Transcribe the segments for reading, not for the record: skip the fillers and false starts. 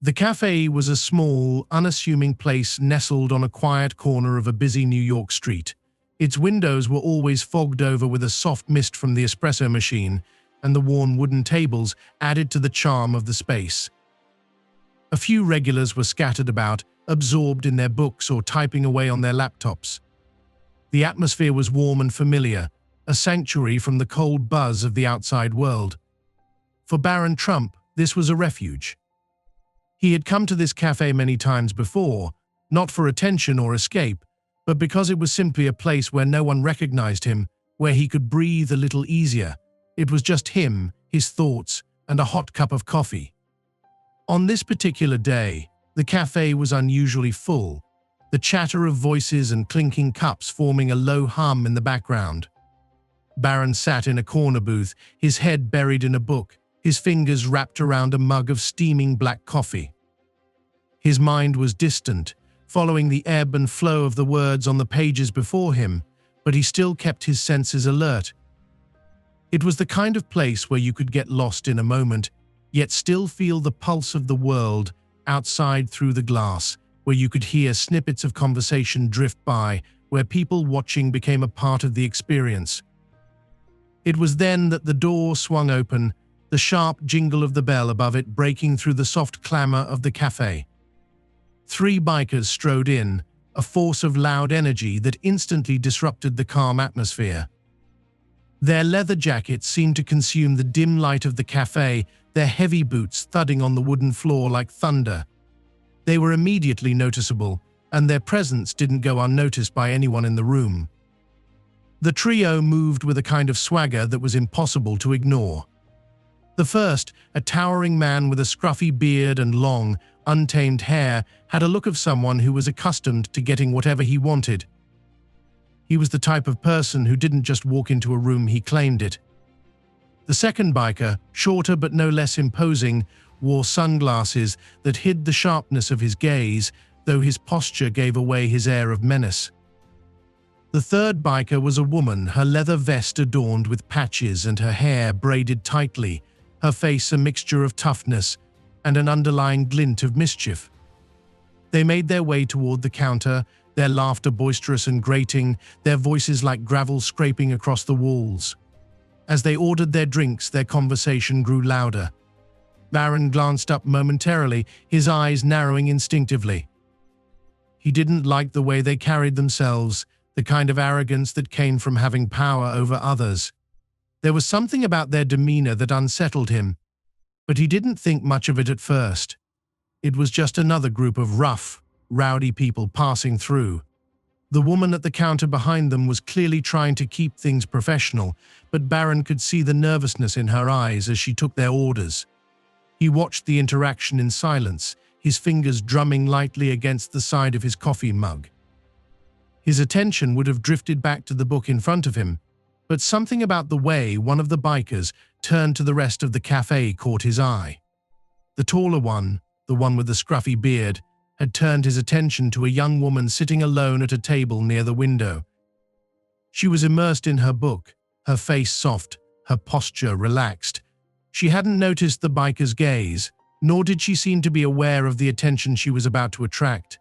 The café was a small, unassuming place nestled on a quiet corner of a busy New York street. Its windows were always fogged over with a soft mist from the espresso machine, and the worn wooden tables added to the charm of the space. A few regulars were scattered about, absorbed in their books or typing away on their laptops. The atmosphere was warm and familiar, a sanctuary from the cold buzz of the outside world. For Barron Trump, this was a refuge. He had come to this cafe many times before, not for attention or escape, but because it was simply a place where no one recognized him, where he could breathe a little easier. It was just him, his thoughts, and a hot cup of coffee. On this particular day, the cafe was unusually full, the chatter of voices and clinking cups forming a low hum in the background. Barron sat in a corner booth, his head buried in a book, his fingers wrapped around a mug of steaming black coffee. His mind was distant, following the ebb and flow of the words on the pages before him, but he still kept his senses alert. It was the kind of place where you could get lost in a moment, yet still feel the pulse of the world outside through the glass, where you could hear snippets of conversation drift by, where people watching became a part of the experience. It was then that the door swung open, the sharp jingle of the bell above it breaking through the soft clamor of the cafe. 3 bikers strode in, a force of loud energy that instantly disrupted the calm atmosphere. Their leather jackets seemed to consume the dim light of the cafe, their heavy boots thudding on the wooden floor like thunder. They were immediately noticeable, and their presence didn't go unnoticed by anyone in the room. The trio moved with a kind of swagger that was impossible to ignore. The first, a towering man with a scruffy beard and long, untamed hair, had a look of someone who was accustomed to getting whatever he wanted. He was the type of person who didn't just walk into a room, he claimed it. The second biker, shorter but no less imposing, wore sunglasses that hid the sharpness of his gaze, though his posture gave away his air of menace. The third biker was a woman, her leather vest adorned with patches and her hair braided tightly, her face a mixture of toughness and an underlying glint of mischief. They made their way toward the counter, their laughter boisterous and grating, their voices like gravel scraping across the walls. As they ordered their drinks, their conversation grew louder. Barron glanced up momentarily, his eyes narrowing instinctively. He didn't like the way they carried themselves, the kind of arrogance that came from having power over others. There was something about their demeanor that unsettled him, but he didn't think much of it at first. It was just another group of rough, rowdy people passing through. The woman at the counter behind them was clearly trying to keep things professional, but Barron could see the nervousness in her eyes as she took their orders. He watched the interaction in silence, his fingers drumming lightly against the side of his coffee mug. His attention would have drifted back to the book in front of him, but something about the way one of the bikers turned to the rest of the cafe caught his eye. The taller one, the one with the scruffy beard, had turned his attention to a young woman sitting alone at a table near the window. She was immersed in her book, her face soft, her posture relaxed. She hadn't noticed the biker's gaze, nor did she seem to be aware of the attention she was about to attract.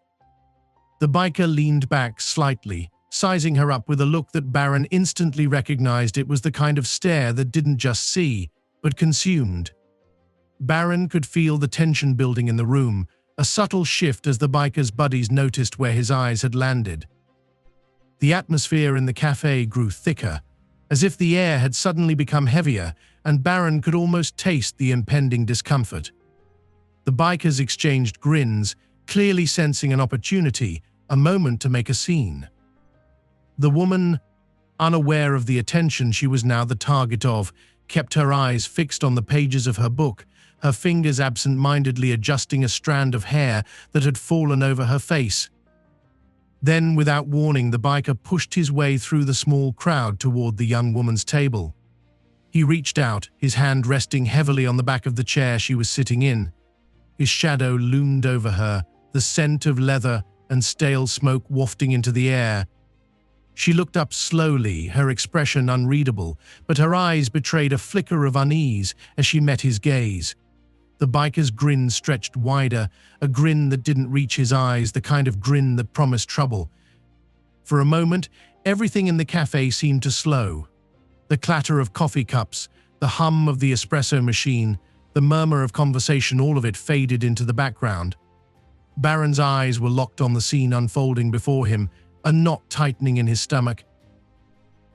The biker leaned back slightly, sizing her up with a look that Barron instantly recognized. It was the kind of stare that didn't just see, but consumed. Barron could feel the tension building in the room, a subtle shift as the biker's buddies noticed where his eyes had landed. The atmosphere in the cafe grew thicker, as if the air had suddenly become heavier, and Barron could almost taste the impending discomfort. The bikers exchanged grins, clearly sensing an opportunity, a moment to make a scene. The woman, unaware of the attention she was now the target of, kept her eyes fixed on the pages of her book, her fingers absent-mindedly adjusting a strand of hair that had fallen over her face. Then, without warning, the biker pushed his way through the small crowd toward the young woman's table. He reached out, his hand resting heavily on the back of the chair she was sitting in. His shadow loomed over her, the scent of leather and stale smoke wafting into the air. She looked up slowly, her expression unreadable, but her eyes betrayed a flicker of unease as she met his gaze. The biker's grin stretched wider, a grin that didn't reach his eyes, the kind of grin that promised trouble. For a moment, everything in the cafe seemed to slow. The clatter of coffee cups, the hum of the espresso machine, the murmur of conversation, all of it faded into the background. Barron's eyes were locked on the scene unfolding before him, a knot tightening in his stomach.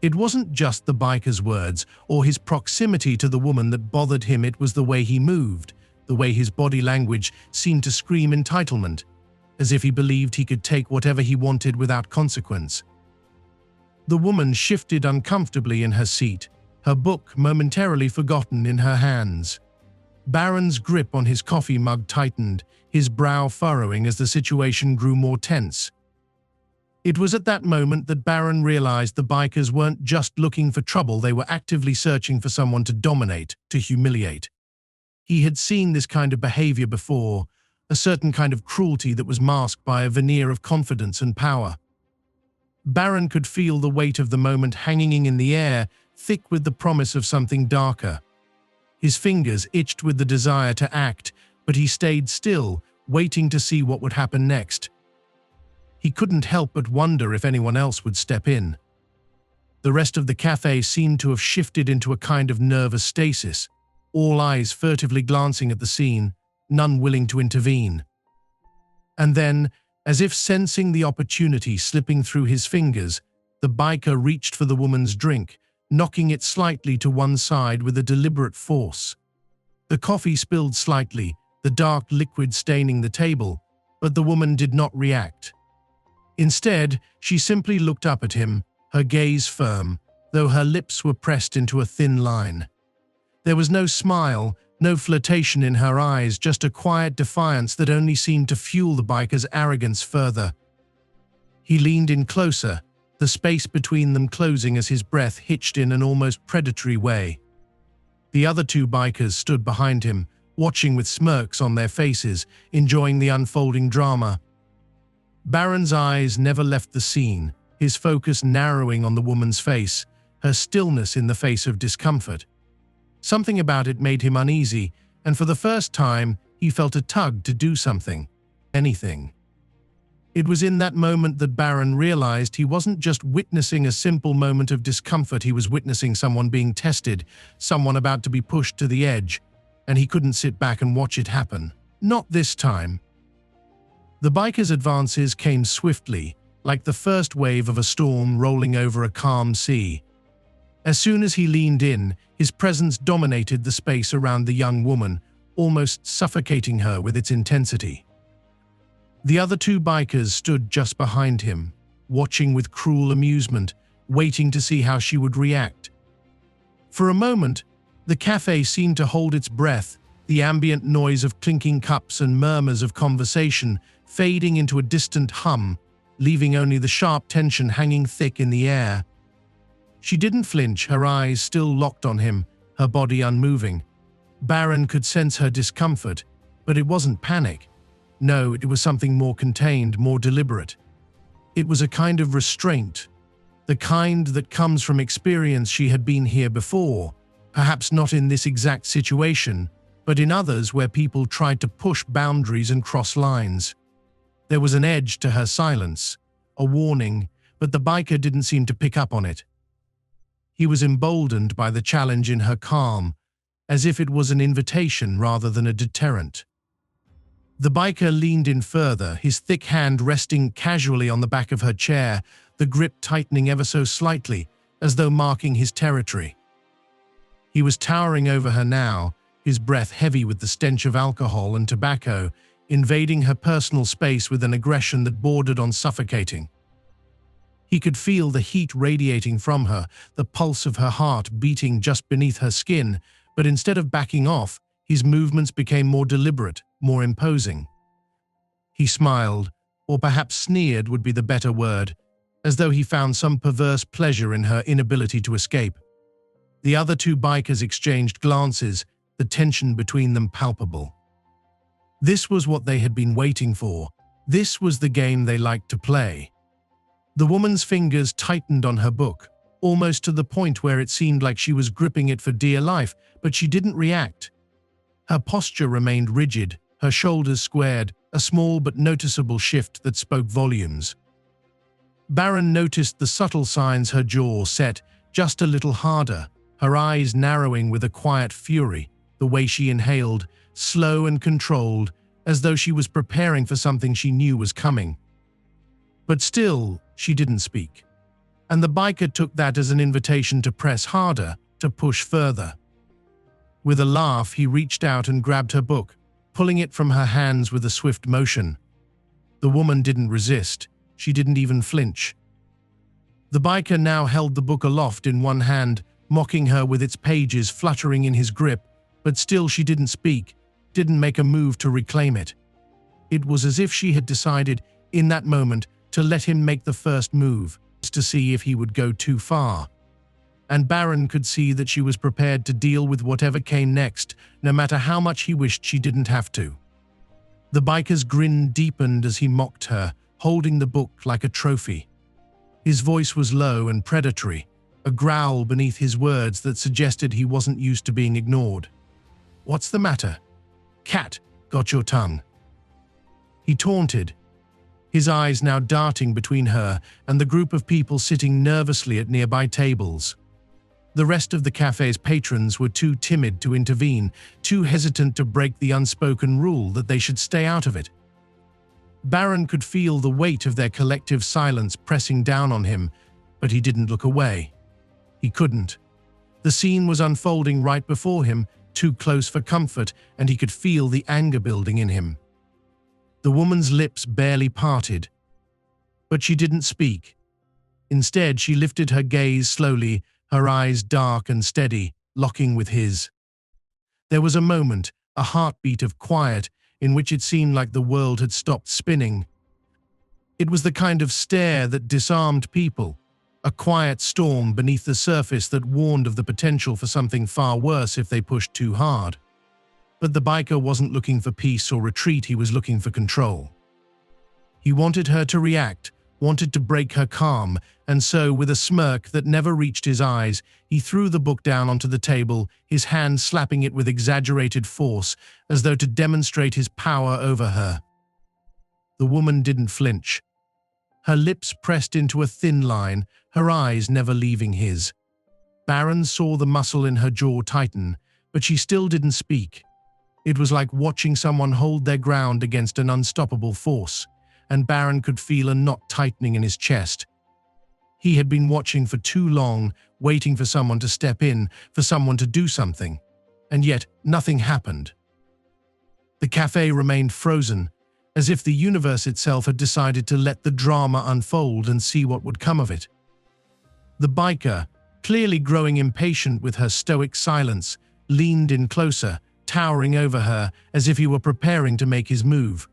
It wasn't just the biker's words or his proximity to the woman that bothered him, it was the way he moved, the way his body language seemed to scream entitlement, as if he believed he could take whatever he wanted without consequence. The woman shifted uncomfortably in her seat, her book momentarily forgotten in her hands. Barron's grip on his coffee mug tightened, his brow furrowing as the situation grew more tense. It was at that moment that Barron realized the bikers weren't just looking for trouble, they were actively searching for someone to dominate, to humiliate. He had seen this kind of behavior before, a certain kind of cruelty that was masked by a veneer of confidence and power. Barron could feel the weight of the moment hanging in the air, thick with the promise of something darker. His fingers itched with the desire to act, but he stayed still, waiting to see what would happen next. He couldn't help but wonder if anyone else would step in. The rest of the cafe seemed to have shifted into a kind of nervous stasis, all eyes furtively glancing at the scene, none willing to intervene. And then, as if sensing the opportunity slipping through his fingers, the biker reached for the woman's drink, knocking it slightly to one side with a deliberate force. The coffee spilled slightly, the dark liquid staining the table, but the woman did not react. Instead, she simply looked up at him, her gaze firm, though her lips were pressed into a thin line. There was no smile, no flirtation in her eyes, just a quiet defiance that only seemed to fuel the biker's arrogance further. He leaned in closer, the space between them closing as his breath hitched in an almost predatory way. The other two bikers stood behind him, watching with smirks on their faces, enjoying the unfolding drama. Barron's eyes never left the scene, his focus narrowing on the woman's face, her stillness in the face of discomfort. Something about it made him uneasy, and for the first time, he felt a tug to do something, anything. It was in that moment that Barron realized he wasn't just witnessing a simple moment of discomfort, he was witnessing someone being tested, someone about to be pushed to the edge, and he couldn't sit back and watch it happen. Not this time. The biker's advances came swiftly, like the first wave of a storm rolling over a calm sea. As soon as he leaned in, his presence dominated the space around the young woman, almost suffocating her with its intensity. The other two bikers stood just behind him, watching with cruel amusement, waiting to see how she would react. For a moment, the cafe seemed to hold its breath, the ambient noise of clinking cups and murmurs of conversation fading into a distant hum, leaving only the sharp tension hanging thick in the air. She didn't flinch, her eyes still locked on him, her body unmoving. Barron could sense her discomfort, but it wasn't panic. No, it was something more contained, more deliberate. It was a kind of restraint, the kind that comes from experience. She had been here before, perhaps not in this exact situation, but in others where people tried to push boundaries and cross lines. There was an edge to her silence, a warning, but the biker didn't seem to pick up on it. He was emboldened by the challenge in her calm, as if it was an invitation rather than a deterrent. The biker leaned in further, his thick hand resting casually on the back of her chair, the grip tightening ever so slightly, as though marking his territory. He was towering over her now, his breath heavy with the stench of alcohol and tobacco, invading her personal space with an aggression that bordered on suffocating. He could feel the heat radiating from her, the pulse of her heart beating just beneath her skin, but instead of backing off, his movements became more deliberate, more imposing. He smiled, or perhaps sneered would be the better word, as though he found some perverse pleasure in her inability to escape. The other two bikers exchanged glances, the tension between them palpable. This was what they had been waiting for. This was the game they liked to play. The woman's fingers tightened on her book, almost to the point where it seemed like she was gripping it for dear life, but she didn't react. Her posture remained rigid, her shoulders squared, a small but noticeable shift that spoke volumes. Barron noticed the subtle signs: her jaw set just a little harder, her eyes narrowing with a quiet fury, the way she inhaled, slow and controlled, as though she was preparing for something she knew was coming. But still, she didn't speak. And the biker took that as an invitation to press harder, to push further. With a laugh, he reached out and grabbed her book, pulling it from her hands with a swift motion. The woman didn't resist. She didn't even flinch. The biker now held the book aloft in one hand, mocking her with its pages fluttering in his grip, but still she didn't speak, didn't make a move to reclaim it. It was as if she had decided, in that moment, to let him make the first move, to see if he would go too far. And Barron could see that she was prepared to deal with whatever came next, no matter how much he wished she didn't have to. The biker's grin deepened as he mocked her, holding the book like a trophy. His voice was low and predatory, a growl beneath his words that suggested he wasn't used to being ignored. "What's the matter? Cat, got your tongue?" He taunted, his eyes now darting between her and the group of people sitting nervously at nearby tables. The rest of the cafe's patrons were too timid to intervene, too hesitant to break the unspoken rule that they should stay out of it. Barron could feel the weight of their collective silence pressing down on him, but he didn't look away. He couldn't. The scene was unfolding right before him, too close for comfort, and he could feel the anger building in him. The woman's lips barely parted, but she didn't speak. Instead, she lifted her gaze slowly, her eyes dark and steady, locking with his. There was a moment, a heartbeat of quiet, in which it seemed like the world had stopped spinning. It was the kind of stare that disarmed people, a quiet storm beneath the surface that warned of the potential for something far worse if they pushed too hard. But the biker wasn't looking for peace or retreat, he was looking for control. He wanted her to react, wanted to break her calm, and so, with a smirk that never reached his eyes, he threw the book down onto the table, his hand slapping it with exaggerated force, as though to demonstrate his power over her. The woman didn't flinch. Her lips pressed into a thin line, her eyes never leaving his. Barron saw the muscle in her jaw tighten, but she still didn't speak. It was like watching someone hold their ground against an unstoppable force, and Barron could feel a knot tightening in his chest. He had been watching for too long, waiting for someone to step in, for someone to do something, and yet nothing happened. The cafe remained frozen, as if the universe itself had decided to let the drama unfold and see what would come of it. The biker, clearly growing impatient with her stoic silence, leaned in closer, towering over her as if he were preparing to make his move.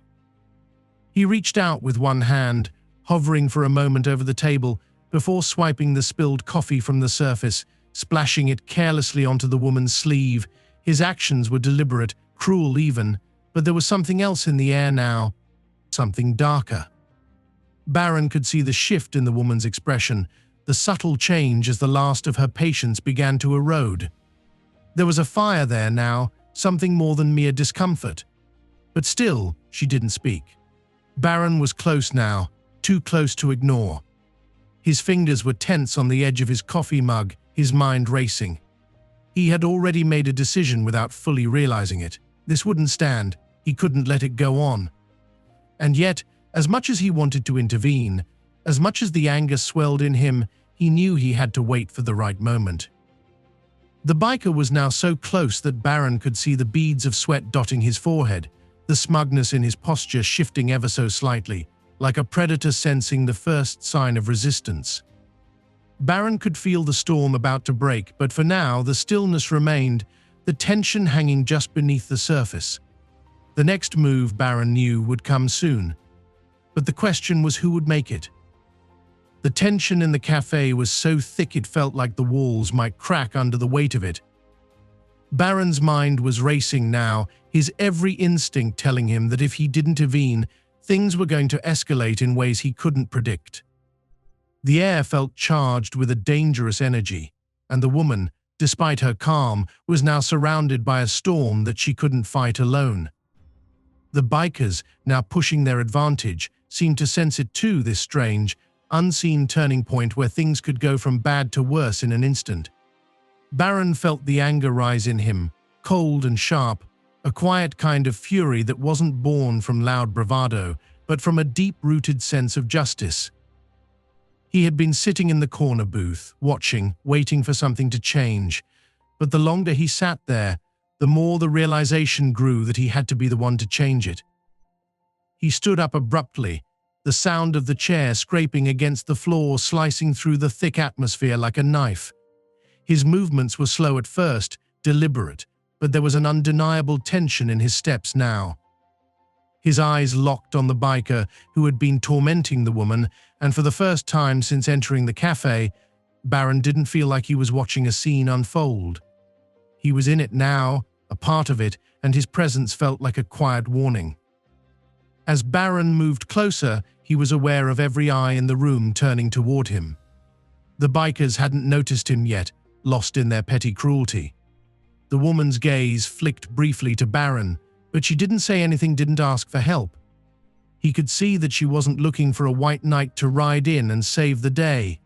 He reached out with one hand, hovering for a moment over the table, before swiping the spilled coffee from the surface, splashing it carelessly onto the woman's sleeve. His actions were deliberate, cruel even, but there was something else in the air now, something darker. Barron could see the shift in the woman's expression, the subtle change as the last of her patience began to erode. There was a fire there now, something more than mere discomfort. But still, she didn't speak. Barron was close now, too close to ignore. His fingers were tense on the edge of his coffee mug, his mind racing. He had already made a decision without fully realizing it. This wouldn't stand. He couldn't let it go on. And yet, as much as he wanted to intervene, as much as the anger swelled in him, he knew he had to wait for the right moment. The biker was now so close that Barron could see the beads of sweat dotting his forehead, the smugness in his posture shifting ever so slightly, like a predator sensing the first sign of resistance. Barron could feel the storm about to break, but for now the stillness remained, the tension hanging just beneath the surface. The next move, Barron knew, would come soon. But the question was who would make it. The tension in the cafe was so thick it felt like the walls might crack under the weight of it. Barron's mind was racing now, his every instinct telling him that if he didn't intervene, things were going to escalate in ways he couldn't predict. The air felt charged with a dangerous energy, and the woman, despite her calm, was now surrounded by a storm that she couldn't fight alone. The bikers, now pushing their advantage, seemed to sense it too, this strange, unseen turning point where things could go from bad to worse in an instant. Barron felt the anger rise in him, cold and sharp, a quiet kind of fury that wasn't born from loud bravado, but from a deep-rooted sense of justice. He had been sitting in the corner booth, watching, waiting for something to change, but the longer he sat there, the more the realization grew that he had to be the one to change it. He stood up abruptly, the sound of the chair scraping against the floor slicing through the thick atmosphere like a knife. His movements were slow at first, deliberate, but there was an undeniable tension in his steps now. His eyes locked on the biker who had been tormenting the woman, and for the first time since entering the cafe, Barron didn't feel like he was watching a scene unfold. He was in it now, a part of it, and his presence felt like a quiet warning. As Barron moved closer, he was aware of every eye in the room turning toward him. The bikers hadn't noticed him yet, lost in their petty cruelty. The woman's gaze flicked briefly to Barron, but she didn't say anything, didn't ask for help. He could see that she wasn't looking for a white knight to ride in and save the day.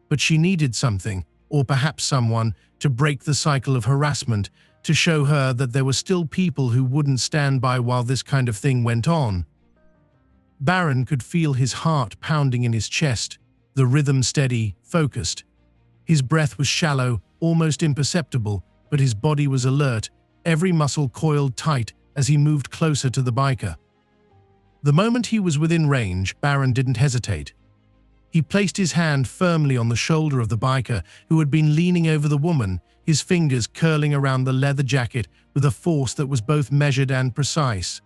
But she needed something, or perhaps someone, to break the cycle of harassment, to show her that there were still people who wouldn't stand by while this kind of thing went on. Barron could feel his heart pounding in his chest, the rhythm steady, focused. His breath was shallow, almost imperceptible, but his body was alert, every muscle coiled tight as he moved closer to the biker. The moment he was within range, Barron didn't hesitate. He placed his hand firmly on the shoulder of the biker who had been leaning over the woman, his fingers curling around the leather jacket with a force that was both measured and precise.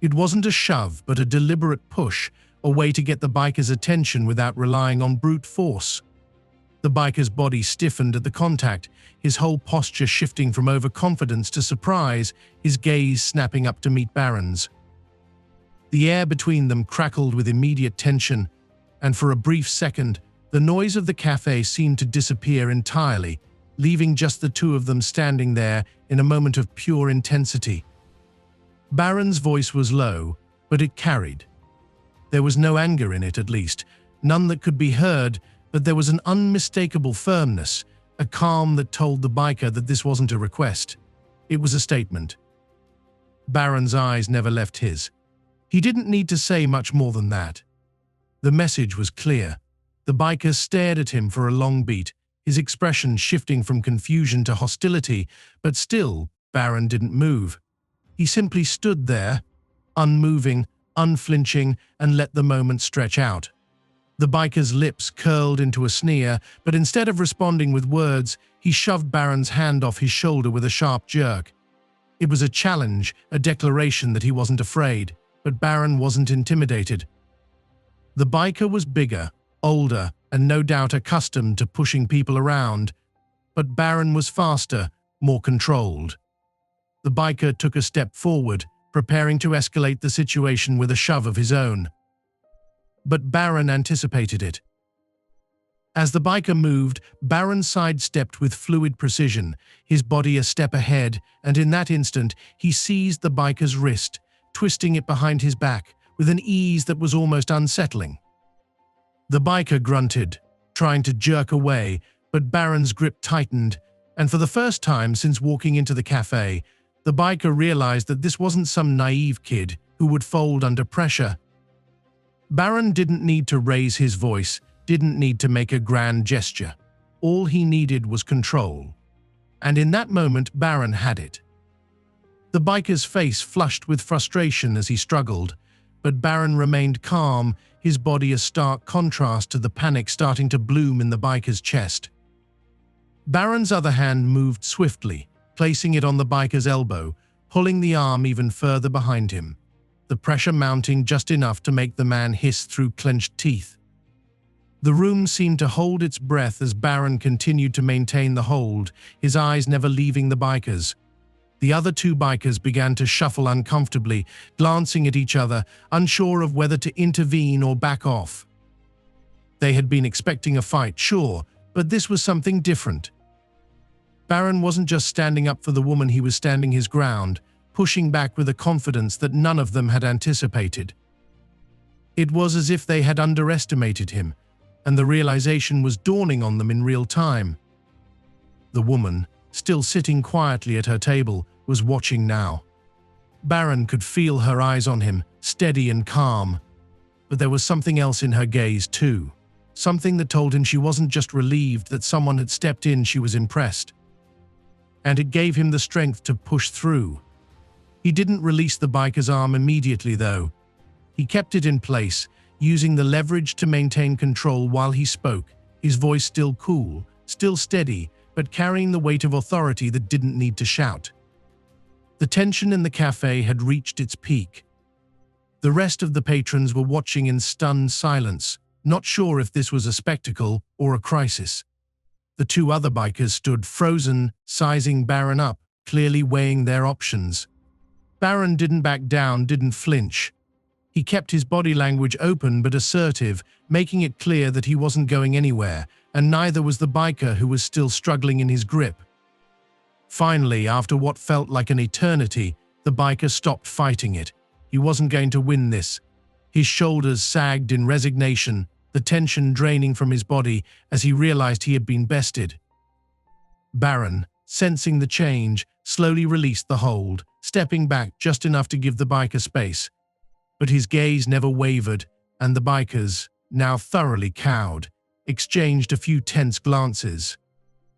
It wasn't a shove, but a deliberate push, a way to get the biker's attention without relying on brute force. The biker's body stiffened at the contact, his whole posture shifting from overconfidence to surprise, his gaze snapping up to meet Barron's. The air between them crackled with immediate tension, and for a brief second, the noise of the cafe seemed to disappear entirely, leaving just the two of them standing there in a moment of pure intensity. Barron's voice was low, but it carried. There was no anger in it, at least, none that could be heard, but there was an unmistakable firmness, a calm that told the biker that this wasn't a request. It was a statement. Barron's eyes never left his. He didn't need to say much more than that. The message was clear. The biker stared at him for a long beat, his expression shifting from confusion to hostility, but still, Barron didn't move. He simply stood there, unmoving, unflinching, and let the moment stretch out. The biker's lips curled into a sneer, but instead of responding with words, he shoved Barron's hand off his shoulder with a sharp jerk. It was a challenge, a declaration that he wasn't afraid, but Barron wasn't intimidated. The biker was bigger, older, and no doubt accustomed to pushing people around, but Barron was faster, more controlled. The biker took a step forward, preparing to escalate the situation with a shove of his own. But Barron anticipated it. As the biker moved, Barron sidestepped with fluid precision, his body a step ahead, and in that instant, he seized the biker's wrist, twisting it behind his back, with an ease that was almost unsettling. The biker grunted, trying to jerk away, but Barron's grip tightened, and for the first time since walking into the cafe, the biker realized that this wasn't some naive kid who would fold under pressure. Barron didn't need to raise his voice, didn't need to make a grand gesture. All he needed was control. And in that moment, Barron had it. The biker's face flushed with frustration as he struggled, but Barron remained calm, his body a stark contrast to the panic starting to bloom in the biker's chest. Barron's other hand moved swiftly, placing it on the biker's elbow, pulling the arm even further behind him, the pressure mounting just enough to make the man hiss through clenched teeth. The room seemed to hold its breath as Barron continued to maintain the hold, his eyes never leaving the bikers. The other two bikers began to shuffle uncomfortably, glancing at each other, unsure of whether to intervene or back off. They had been expecting a fight, sure, but this was something different. Barron wasn't just standing up for the woman, he was standing his ground, pushing back with a confidence that none of them had anticipated. It was as if they had underestimated him, and the realization was dawning on them in real time. The woman, still sitting quietly at her table, was watching now. Barron could feel her eyes on him, steady and calm. But there was something else in her gaze too. Something that told him she wasn't just relieved that someone had stepped in, she was impressed. And it gave him the strength to push through. He didn't release the biker's arm immediately though. He kept it in place, using the leverage to maintain control while he spoke, his voice still cool, still steady, but carrying the weight of authority that didn't need to shout. The tension in the cafe had reached its peak. The rest of the patrons were watching in stunned silence, not sure if this was a spectacle or a crisis. The two other bikers stood frozen, sizing Barron up, clearly weighing their options. Barron didn't back down, didn't flinch. He kept his body language open but assertive, making it clear that he wasn't going anywhere, and neither was the biker who was still struggling in his grip. Finally, after what felt like an eternity, the biker stopped fighting it. He wasn't going to win this. His shoulders sagged in resignation, the tension draining from his body as he realized he had been bested. Barron, sensing the change, slowly released the hold, stepping back just enough to give the biker space. But his gaze never wavered, and the bikers, now thoroughly cowed, exchanged a few tense glances.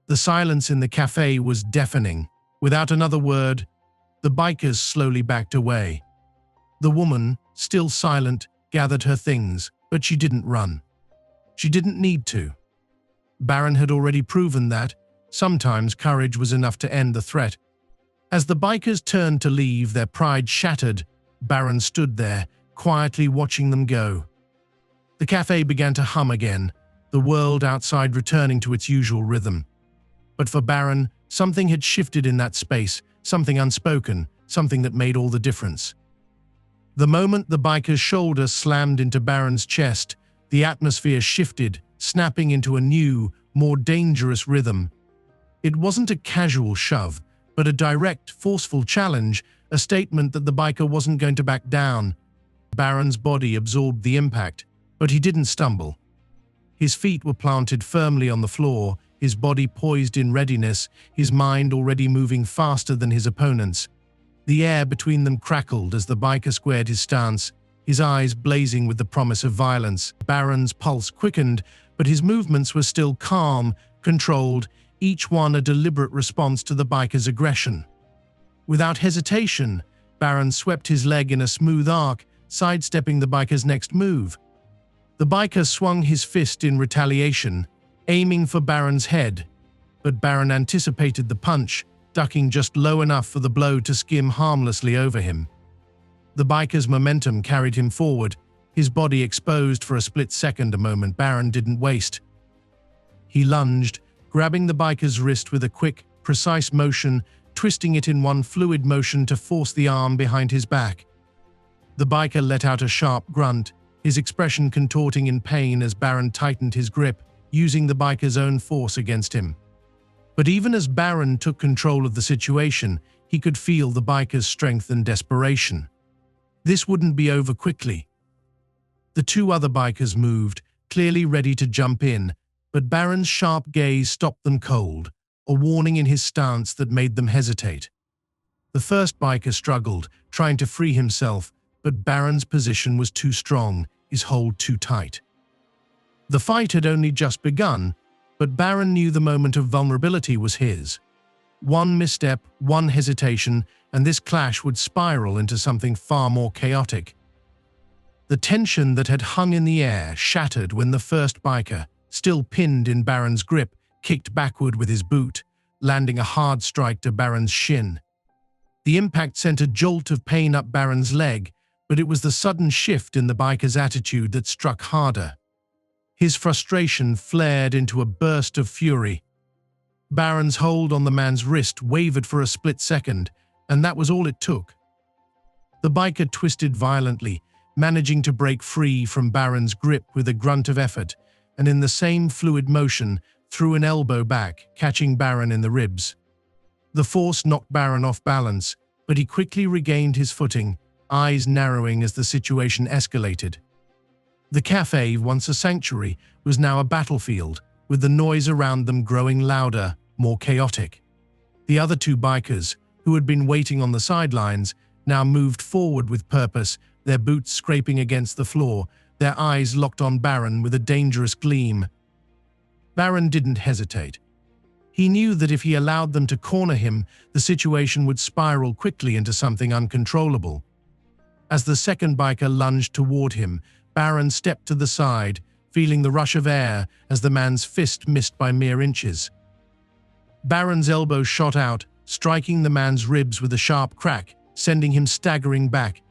The silence in the cafe was deafening. Without another word, the bikers slowly backed away. The woman, still silent, gathered her things, but she didn't run. She didn't need to. Barron had already proven that sometimes courage was enough to end the threat. As the bikers turned to leave, their pride shattered, Barron stood there, quietly watching them go. The cafe began to hum again, the world outside returning to its usual rhythm. But for Barron, something had shifted in that space, something unspoken, something that made all the difference. The moment the biker's shoulder slammed into Barron's chest, the atmosphere shifted, snapping into a new, more dangerous rhythm. It wasn't a casual shove, but a direct, forceful challenge, a statement that the biker wasn't going to back down. Barron's body absorbed the impact, but he didn't stumble. His feet were planted firmly on the floor, his body poised in readiness, his mind already moving faster than his opponent's. The air between them crackled as the biker squared his stance, his eyes blazing with the promise of violence. Barron's pulse quickened, but his movements were still calm, controlled, each one a deliberate response to the biker's aggression. Without hesitation, Barron swept his leg in a smooth arc, sidestepping the biker's next move. The biker swung his fist in retaliation, aiming for Barron's head, but Barron anticipated the punch, ducking just low enough for the blow to skim harmlessly over him. The biker's momentum carried him forward, his body exposed for a split second, a moment Barron didn't waste. He lunged, grabbing the biker's wrist with a quick, precise motion, twisting it in one fluid motion to force the arm behind his back. The biker let out a sharp grunt, his expression contorting in pain as Barron tightened his grip, using the biker's own force against him. But even as Barron took control of the situation, he could feel the biker's strength and desperation. This wouldn't be over quickly. The two other bikers moved, clearly ready to jump in, but Barron's sharp gaze stopped them cold, a warning in his stance that made them hesitate. The first biker struggled, trying to free himself, but Barron's position was too strong, his hold too tight. The fight had only just begun, but Barron knew the moment of vulnerability was his. One misstep, one hesitation, and this clash would spiral into something far more chaotic. The tension that had hung in the air shattered when the first biker, still pinned in Barron's grip, kicked backward with his boot, landing a hard strike to Barron's shin. The impact sent a jolt of pain up Barron's leg, but it was the sudden shift in the biker's attitude that struck harder. His frustration flared into a burst of fury. Barron's hold on the man's wrist wavered for a split second, and that was all it took. The biker twisted violently, managing to break free from Barron's grip with a grunt of effort, and in the same fluid motion, threw an elbow back, catching Barron in the ribs. The force knocked Barron off balance, but he quickly regained his footing, eyes narrowing as the situation escalated. The café, once a sanctuary, was now a battlefield, with the noise around them growing louder, more chaotic. The other two bikers, who had been waiting on the sidelines, now moved forward with purpose, their boots scraping against the floor, their eyes locked on Barron with a dangerous gleam. Barron didn't hesitate. He knew that if he allowed them to corner him, the situation would spiral quickly into something uncontrollable. As the second biker lunged toward him, Barron stepped to the side, feeling the rush of air as the man's fist missed by mere inches. Barron's elbow shot out, striking the man's ribs with a sharp crack, sending him staggering back.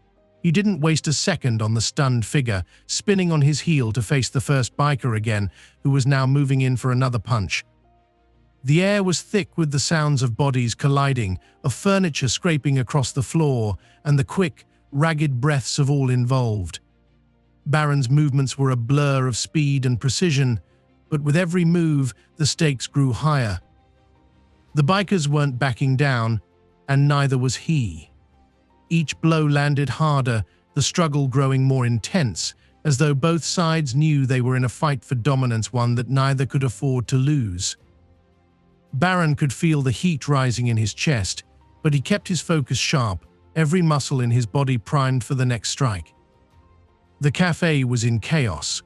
He didn't waste a second on the stunned figure, spinning on his heel to face the first biker again, who was now moving in for another punch. The air was thick with the sounds of bodies colliding, of furniture scraping across the floor, and the quick, ragged breaths of all involved. Barron's movements were a blur of speed and precision, but with every move, the stakes grew higher. The bikers weren't backing down, and neither was he. Each blow landed harder, the struggle growing more intense, as though both sides knew they were in a fight for dominance, one that neither could afford to lose. Barron could feel the heat rising in his chest, but he kept his focus sharp, every muscle in his body primed for the next strike. The café was in chaos.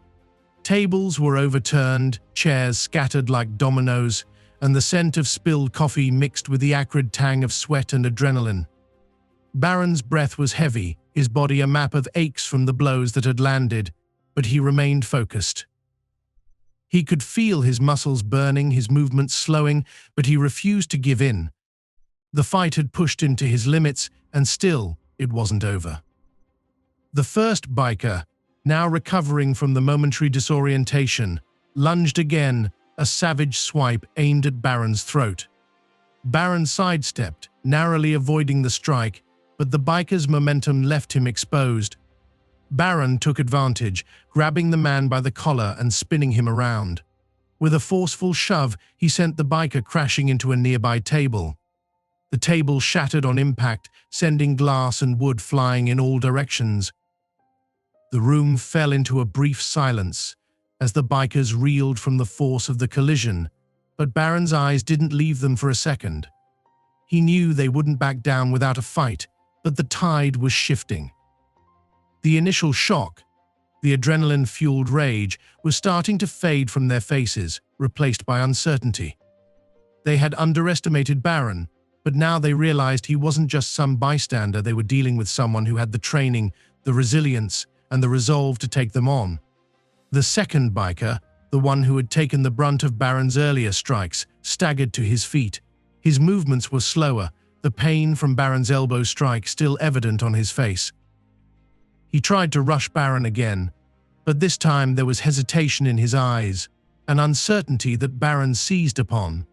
Tables were overturned, chairs scattered like dominoes, and the scent of spilled coffee mixed with the acrid tang of sweat and adrenaline. Barron's breath was heavy, his body a map of aches from the blows that had landed, but he remained focused. He could feel his muscles burning, his movements slowing, but he refused to give in. The fight had pushed him to his limits, and still, it wasn't over. The first biker, now recovering from the momentary disorientation, lunged again, a savage swipe aimed at Barron's throat. Barron sidestepped, narrowly avoiding the strike, but the biker's momentum left him exposed. Barron took advantage, grabbing the man by the collar and spinning him around. With a forceful shove, he sent the biker crashing into a nearby table. The table shattered on impact, sending glass and wood flying in all directions. The room fell into a brief silence as the bikers reeled from the force of the collision, but Barron's eyes didn't leave them for a second. He knew they wouldn't back down without a fight, but the tide was shifting. The initial shock, the adrenaline-fueled rage, was starting to fade from their faces, replaced by uncertainty. They had underestimated Barron, but now they realized he wasn't just some bystander. They were dealing with someone who had the training, the resilience, and the resolve to take them on. The second biker, the one who had taken the brunt of Barron's earlier strikes, staggered to his feet. His movements were slower, the pain from Barron's elbow strike still evident on his face. He tried to rush Barron again, but this time there was hesitation in his eyes, an uncertainty that Barron seized upon.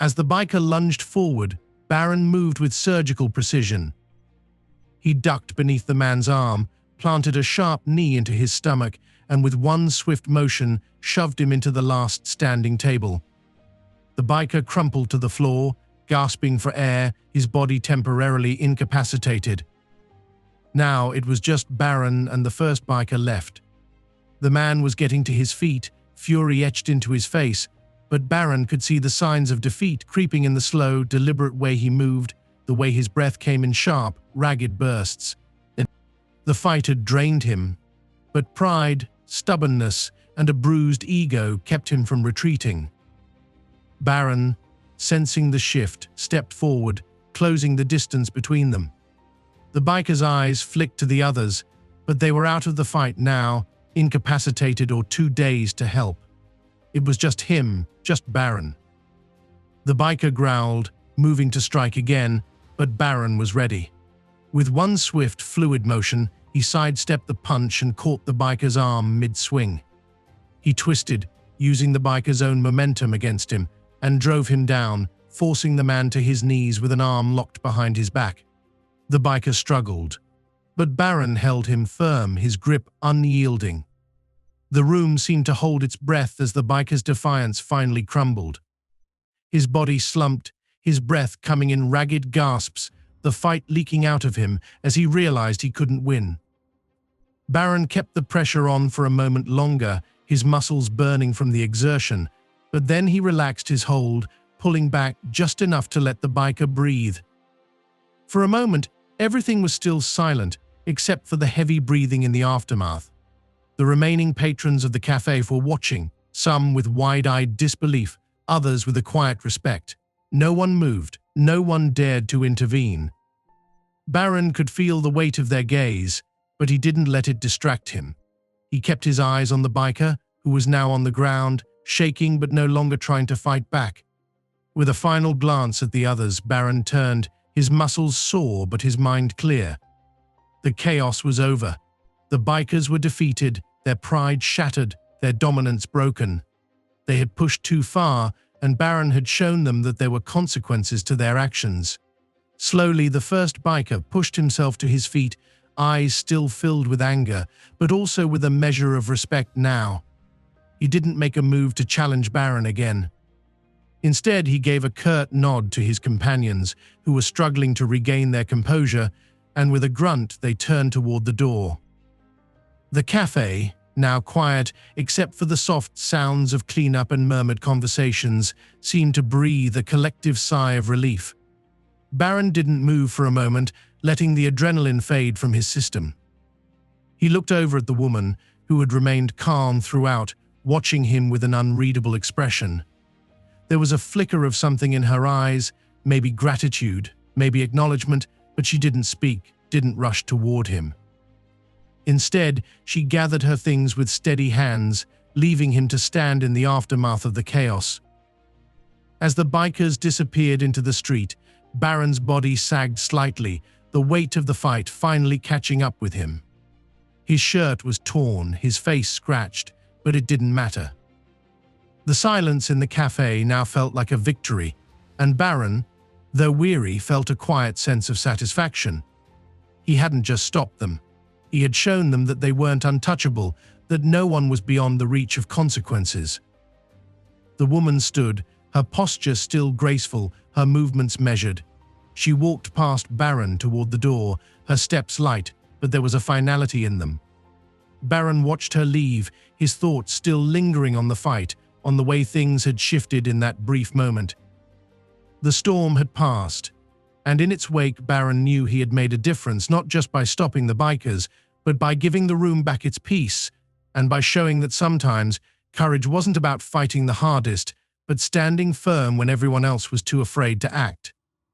As the biker lunged forward, Barron moved with surgical precision. He ducked beneath the man's arm, planted a sharp knee into his stomach, and with one swift motion shoved him into the last standing table. The biker crumpled to the floor, gasping for air, his body temporarily incapacitated. Now it was just Barron and the first biker left. The man was getting to his feet, fury etched into his face, but Barron could see the signs of defeat creeping in the slow, deliberate way he moved, the way his breath came in sharp, ragged bursts. The fight had drained him, but pride, stubbornness, and a bruised ego kept him from retreating. Barron, sensing the shift, stepped forward, closing the distance between them. The biker's eyes flicked to the others, but they were out of the fight now, incapacitated or too dazed to help. It was just him, just Barron. The biker growled, moving to strike again, but Barron was ready. With one swift, fluid motion, he sidestepped the punch and caught the biker's arm mid-swing. He twisted, using the biker's own momentum against him, and drove him down, forcing the man to his knees with an arm locked behind his back. The biker struggled, but Barron held him firm, his grip unyielding. The room seemed to hold its breath as the biker's defiance finally crumbled. His body slumped, his breath coming in ragged gasps, the fight leaking out of him as he realized he couldn't win. Barron kept the pressure on for a moment longer, his muscles burning from the exertion, but then he relaxed his hold, pulling back just enough to let the biker breathe. For a moment, everything was still silent, except for the heavy breathing in the aftermath. The remaining patrons of the cafe were watching, some with wide-eyed disbelief, others with a quiet respect. No one moved, no one dared to intervene. Barron could feel the weight of their gaze, but he didn't let it distract him. He kept his eyes on the biker, who was now on the ground, shaking but no longer trying to fight back. With a final glance at the others, Barron turned, his muscles sore but his mind clear. The chaos was over. The bikers were defeated, their pride shattered, their dominance broken. They had pushed too far, and Barron had shown them that there were consequences to their actions. Slowly, the first biker pushed himself to his feet, eyes still filled with anger, but also with a measure of respect now. He didn't make a move to challenge Barron again. Instead, he gave a curt nod to his companions, who were struggling to regain their composure, and with a grunt they turned toward the door. The cafe, now quiet except for the soft sounds of cleanup and murmured conversations, seemed to breathe a collective sigh of relief. Barron didn't move for a moment, letting the adrenaline fade from his system. He looked over at the woman, who had remained calm throughout, watching him with an unreadable expression. There was a flicker of something in her eyes, maybe gratitude, maybe acknowledgement, but she didn't speak, didn't rush toward him. Instead, she gathered her things with steady hands, leaving him to stand in the aftermath of the chaos. As the bikers disappeared into the street, Barron's body sagged slightly, the weight of the fight finally catching up with him. His shirt was torn, his face scratched, but it didn't matter. The silence in the cafe now felt like a victory, and Barron, though weary, felt a quiet sense of satisfaction. He hadn't just stopped them. He had shown them that they weren't untouchable, that no one was beyond the reach of consequences. The woman stood, her posture still graceful, her movements measured. She walked past Barron toward the door, her steps light, but there was a finality in them. Barron watched her leave, his thoughts still lingering on the fight, on the way things had shifted in that brief moment. The storm had passed, and in its wake Barron knew he had made a difference, not just by stopping the bikers, but by giving the room back its peace, and by showing that sometimes courage wasn't about fighting the hardest, but standing firm when everyone else was too afraid to act.